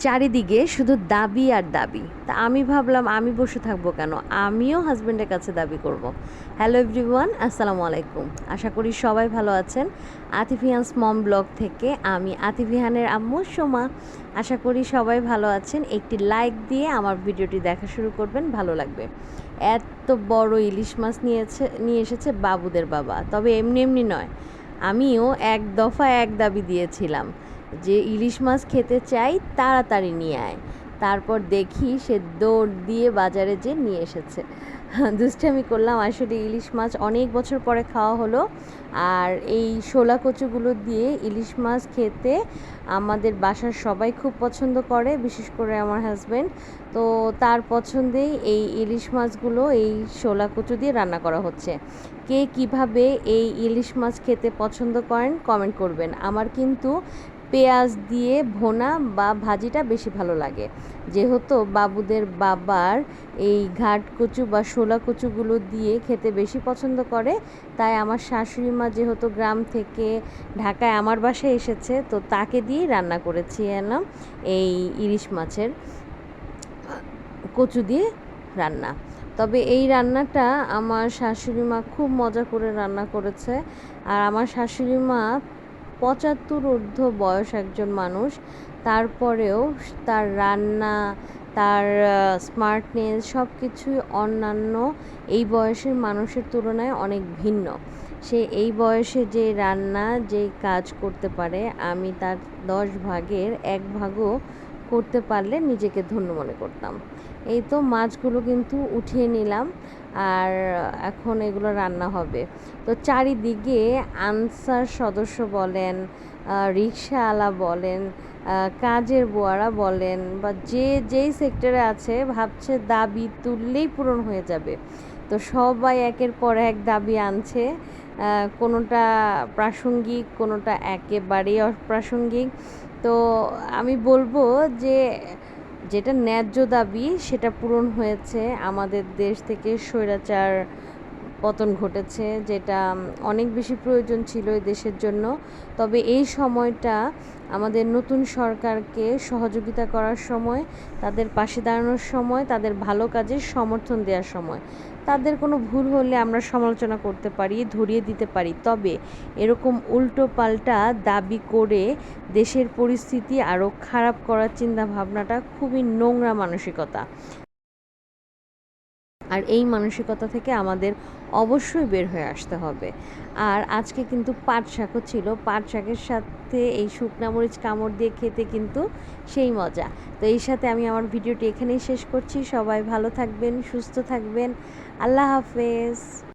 চারিদিকে শুধু দাবি আর দাবি। তা আমি ভাবলাম আমি বসে থাকবো কেন, আমিও হাজব্যান্ডের কাছে দাবি করব। হ্যালো এভরিওয়ান, আসসালামু আলাইকুম। আশা করি সবাই ভালো আছেন। আতিফিয়ান্স মম ব্লগ থেকে আমি আতিফিয়ানের আম্মু সোমা। আশা করি সবাই ভালো আছেন। একটি লাইক দিয়ে আমার ভিডিওটি দেখা শুরু করবেন, ভালো লাগবে। এত বড় ইলিশ মাছ নিয়ে এসেছে বাবুদের বাবা, তবে এমনি এমনি নয়। আমিও এক দফা এক দাবি দিয়েছিলাম যে ইলিশ মাছ খেতে চাই, তাড়াতাড়ি নিয়ে আয়। তারপর দেখি সে দৌড় দিয়ে বাজারে যেয়ে নিয়ে এসেছে। দুষ্টামি করলাম, আসলে ইলিশ মাছ অনেক বছর পরে খাওয়া হলো। আর এই শোলা কচুগুলো দিয়ে ইলিশ মাছ খেতে আমাদের বাসার সবাই খুব পছন্দ করে, বিশেষ করে আমার হাজব্যান্ড। তো তার পছন্দেই এই ইলিশ মাছগুলো এই শোলা কচু দিয়ে রান্না করা হচ্ছে। কে কিভাবে এই ইলিশ মাছ খেতে পছন্দ করেন কমেন্ট করবেন। আমার কিন্তু পেঁয়াজ দিয়ে ভোনা বা ভাজিটা বেশি ভালো লাগে। যেহেতু বাবুদের বাবার এই ঘাট কচু বা শোলা কচুগুলো দিয়ে খেতে বেশি পছন্দ করে, তাই আমার শাশুড়ি মা যেহেতু গ্রাম থেকে ঢাকায় আমার বাসায় এসেছে, তো তাকে দিয়েই রান্না করেছি এলাম এই ইলিশ মাছের কচু দিয়ে রান্না। তবে এই রান্নাটা আমার শাশুড়ি মা খুব মজা করে রান্না করেছে। আর আমার শাশুড়ি মা 75 ঊর্ধ্ব বয়স একজন মানুষ, তারপরেও তার রান্না, তার স্মার্টনেস সব কিছুই অন্যান্য এই বয়সের মানুষের তুলনায় অনেক ভিন্ন। সে এই বয়সে যে রান্না যে কাজ করতে পারে, আমি তার 10 ভাগের 1 ভাগও করতে পারলে নিজেকে ধন্য মনে করতাম। এই তো মাছগুলো কিন্তু উঠিয়ে নিলাম, আর এখন এগুলো রান্না হবে। তো চারিদিকে আনসার সদস্য বলেন, রিক্সাওয়ালা বলেন, কাজের বুয়ারা বলেন, বা যেই সেক্টরে আছে ভাবছে দাবি তুললেই পূরণ হয়ে যাবে। তো সবাই একের পর এক দাবি আনছে, কোনোটা প্রাসঙ্গিক, কোনোটা একেবারেই অপ্রাসঙ্গিক। তো আমি বলবো যে যেটা ন্যায্য দাবি সেটা পূরণ হয়েছে। আমাদের দেশ থেকে স্বৈরাচার পতন ঘটেছে, যেটা অনেক বেশি প্রয়োজন ছিল এই দেশের জন্য। তবে এই সময়টা আমাদের নতুন সরকারকে সহযোগিতা করার সময়, তাদের পাশে দাঁড়ানোর সময়, তাদের ভালো কাজের সমর্থন দেওয়ার সময়। তাদের কোনো ভুল হলে আমরা সমালোচনা করতে পারি, ধরিয়ে দিতে পারি, তবে এরকম উল্টো পাল্টা দাবি করে দেশের পরিস্থিতি আরও খারাপ করার চিন্তা ভাবনাটা খুবই নোংরা মানসিকতা। আর এই মানসিকতা থেকে আমাদের অবশ্যই বের হয়ে আসতে হবে। আর আজকে কিন্তু পাট শাকও ছিল। পাট শাকের সাথে এই শুকনা মরিচ কামড় দিয়ে খেতে কিন্তু সেই মজা। তো এই সাথে আমি আমার ভিডিওটি এখানেই শেষ করছি। সবাই ভালো থাকবেন, সুস্থ থাকবেন। আল্লাহ হাফেজ।